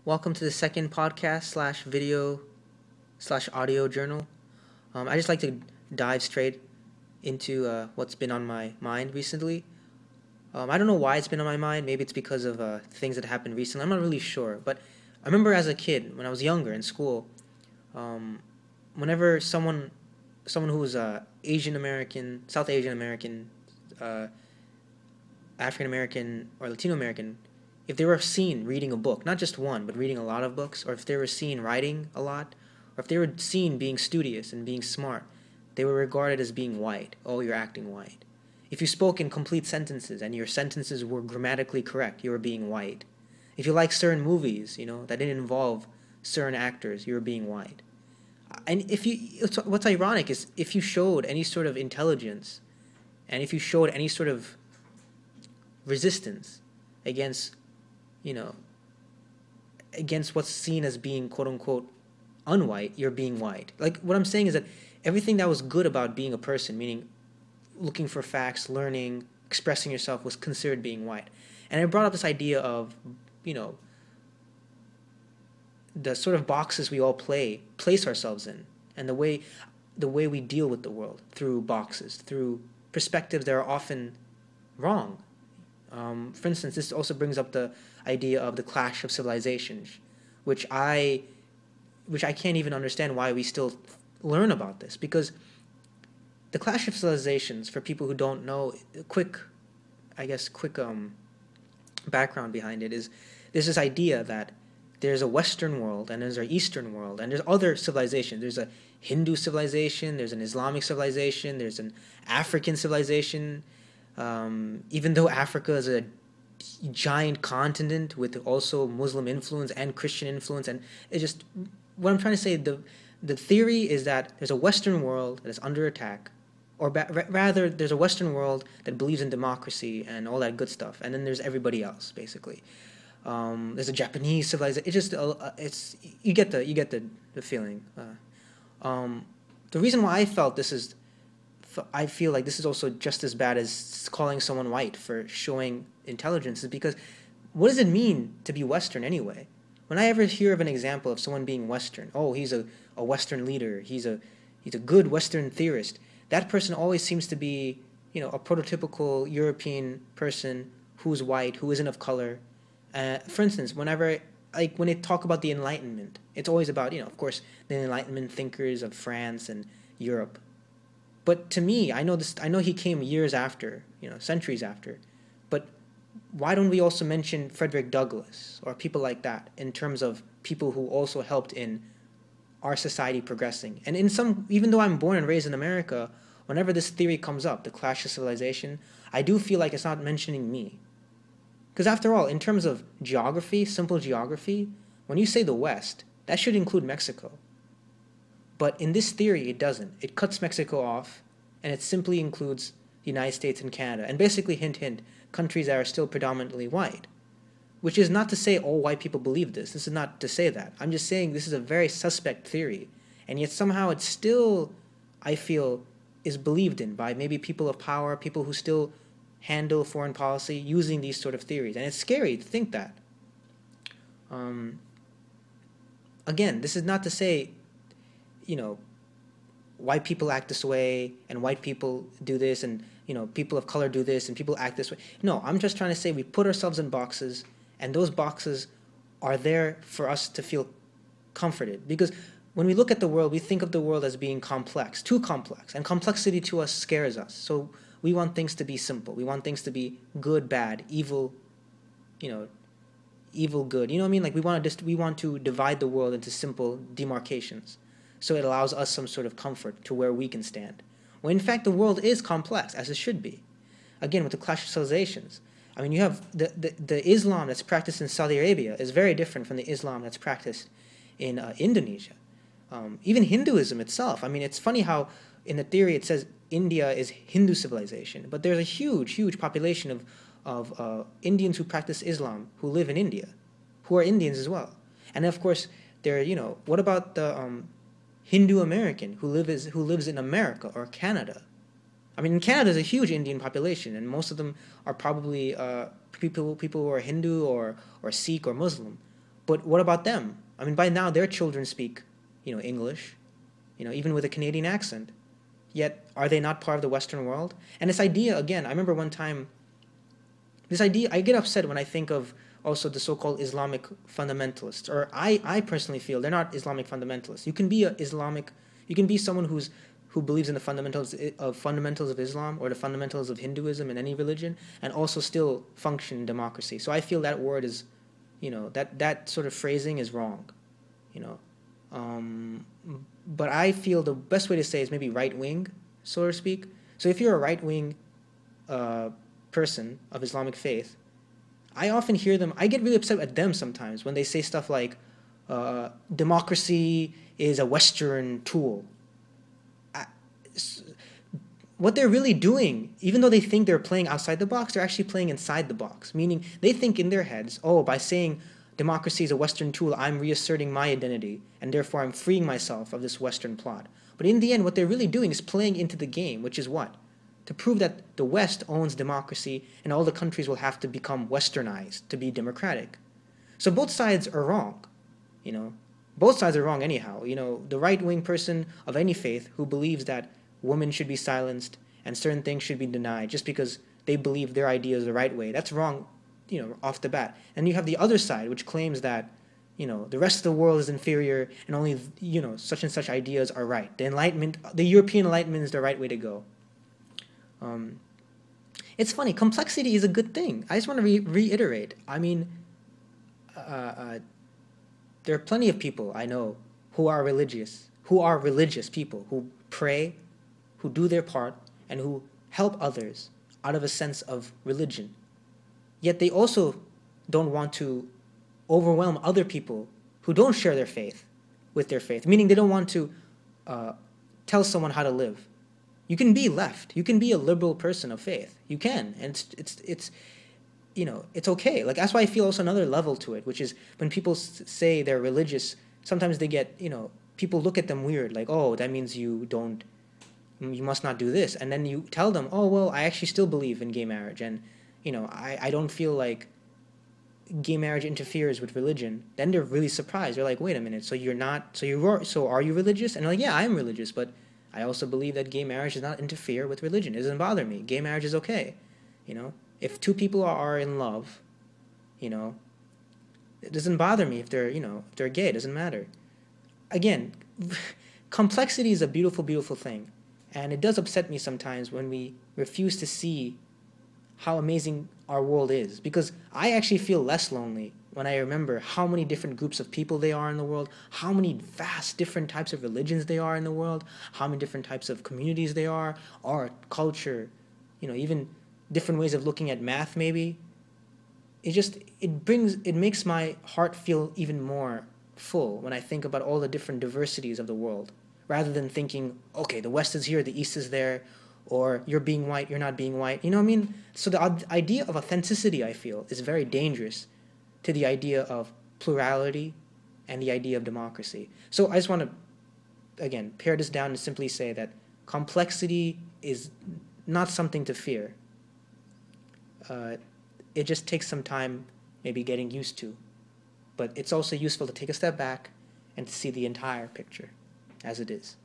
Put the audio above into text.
Welcome to the second podcast slash video slash audio journal. I just like to dive straight into what's been on my mind recently. I don't know why it's been on my mind. Maybe it's because of things that happened recently. I'm not really sure. But I remember as a kid, when I was younger in school, um, whenever someone who was Asian American, South Asian American, uh, African American, or Latino American, if they were seen reading a book, not just one, but reading a lot of books, or if they were seen writing a lot, or if they were seen being studious and being smart, they were regarded as being white. Oh, you're acting white. If you spoke in complete sentences and your sentences were grammatically correct, you were being white. If you like certain movies, that didn't involve certain actors, you were being white. And what's ironic is if you showed any sort of intelligence, and if you showed any sort of resistance against you know, against what's seen as being quote unquote unwhite, you're being white. Like what I'm saying is that everything that was good about being a person, meaning looking for facts, learning, expressing yourself, was considered being white. And I brought up this idea of, you know, the sort of boxes we all place ourselves in, and the way we deal with the world through boxes, through perspectives that are often wrong. For instance, this also brings up the idea of the clash of civilizations, which I which I can't even understand why we still learn about this, because the clash of civilizations, for people who don't know, quick background behind it is there's this idea that there's a Western world and there's an Eastern world and there's other civilizations. There's a Hindu civilization, there's an Islamic civilization, there's an African civilization. Even though Africa is a giant continent with also Muslim influence and Christian influence, and it's just what I'm trying to say. The theory is that there's a Western world that is under attack, or rather, there's a Western world that believes in democracy and all that good stuff, and then there's everybody else basically. There's a Japanese civilization. It's just it's you get the feeling. The reason why I feel like this is also just as bad as calling someone white for showing intelligence, is because what does it mean to be Western anyway? When I ever hear of an example of someone being Western, oh, he's a Western leader, he's a good Western theorist, that person always seems to be, a prototypical European person who's white, who isn't of color. For instance, when they talk about the Enlightenment, it's always about, of course, the Enlightenment thinkers of France and Europe. But to me, I know this. I know he came years after, centuries after. But why don't we also mention Frederick Douglass or people like that in terms of people who also helped in our society progressing? And even though I'm born and raised in America, whenever this theory comes up, the clash of civilization, I do feel like it's not mentioning me. Because after all, in terms of geography, simple geography, when you say the West, that should include Mexico. But in this theory, it doesn't. It cuts Mexico off, and it simply includes the United States and Canada. And basically, hint, hint, countries that are still predominantly white. Which is not to say all white people believe this. This is not to say that. I'm just saying this is a very suspect theory. And yet somehow it still, I feel, is believed in by maybe people of power, people who still handle foreign policy using these sort of theories. And it's scary to think that. Again, this is not to say white people act this way and white people do this and, people of color do this and people act this way. No, I'm just trying to say we put ourselves in boxes, and those boxes are there for us to feel comforted. Because when we look at the world, we think of the world as being complex, too complex, and complexity to us scares us. So we want things to be simple. We want things to be good, bad, evil, evil, good. You know what I mean? Like we want to divide the world into simple demarcations, so it allows us some sort of comfort to where we can stand. When in fact the world is complex, as it should be. Again, with the clash of civilizations. I mean, you have the Islam that's practiced in Saudi Arabia is very different from the Islam that's practiced in Indonesia. Even Hinduism itself. I mean, it's funny how in the theory it says India is Hindu civilization, but there's a huge, huge population of Indians who practice Islam who live in India, who are Indians as well. And of course, what about the Hindu American who lives in America or Canada? I mean, Canada is a huge Indian population, and most of them are probably people who are Hindu or Sikh or Muslim. But what about them? I mean, by now their children speak, English, even with a Canadian accent. Yet, are they not part of the Western world? And this idea, again, I remember one time, this idea, I get upset when I think of also the so-called Islamic fundamentalists, or I personally feel they're not Islamic fundamentalists. You can be you can be someone who believes in the fundamentals of Islam or the fundamentals of Hinduism in any religion, and also still function in democracy. So I feel that word is, that sort of phrasing is wrong, you know. But I feel the best way to say is maybe right wing, so to speak. So if you're a right wing person of Islamic faith, I often hear them. I get really upset at them sometimes when they say stuff like, "Democracy is a Western tool." What they're really doing, even though they think they're playing outside the box, they're actually playing inside the box. Meaning they think in their heads, oh, by saying democracy is a Western tool, I'm reasserting my identity, and therefore I'm freeing myself of this Western plot. But in the end, what they're really doing is playing into the game, which is what? To prove that the West owns democracy and all the countries will have to become Westernized to be democratic. So both sides are wrong, Both sides are wrong anyhow. The right-wing person of any faith who believes that women should be silenced and certain things should be denied just because they believe their idea is the right way, that's wrong, off the bat. And you have the other side, which claims that, the rest of the world is inferior and only, such and such ideas are right. The European Enlightenment is the right way to go. It's funny, complexity is a good thing. I just want to reiterate. I mean, there are plenty of people I know who are religious people, who pray, who do their part, and who help others out of a sense of religion. Yet they also don't want to overwhelm other people who don't share their faith with their faith, meaning they don't want to tell someone how to live. You can be left. You can be a liberal person of faith. You can, and it's okay. Like, that's why I feel also another level to it, which is when people say they're religious, sometimes they get, people look at them weird, like, oh, that means you must not do this. And then you tell them, oh, well, I actually still believe in gay marriage, and, I don't feel like gay marriage interferes with religion. Then they're really surprised. They're like, wait a minute, so are you religious? And they're like, yeah, I am religious, but I also believe that gay marriage does not interfere with religion. It doesn't bother me. Gay marriage is okay, If two people are in love, it doesn't bother me if they're gay. It doesn't matter. Again, complexity is a beautiful, beautiful thing. And it does upset me sometimes when we refuse to see how amazing our world is. Because I actually feel less lonely when I remember how many different groups of people there are in the world, how many vast different types of religions there are in the world, how many different types of communities there are, art, culture, even different ways of looking at math maybe. It makes my heart feel even more full when I think about all the different diversities of the world, rather than thinking, okay, the West is here, the East is there, or you're being white, you're not being white. You know what I mean? So the idea of authenticity, I feel, is very dangerous to the idea of plurality and the idea of democracy. So I just want to, again, pare this down and simply say that complexity is not something to fear. It just takes some time maybe getting used to. But it's also useful to take a step back and to see the entire picture as it is.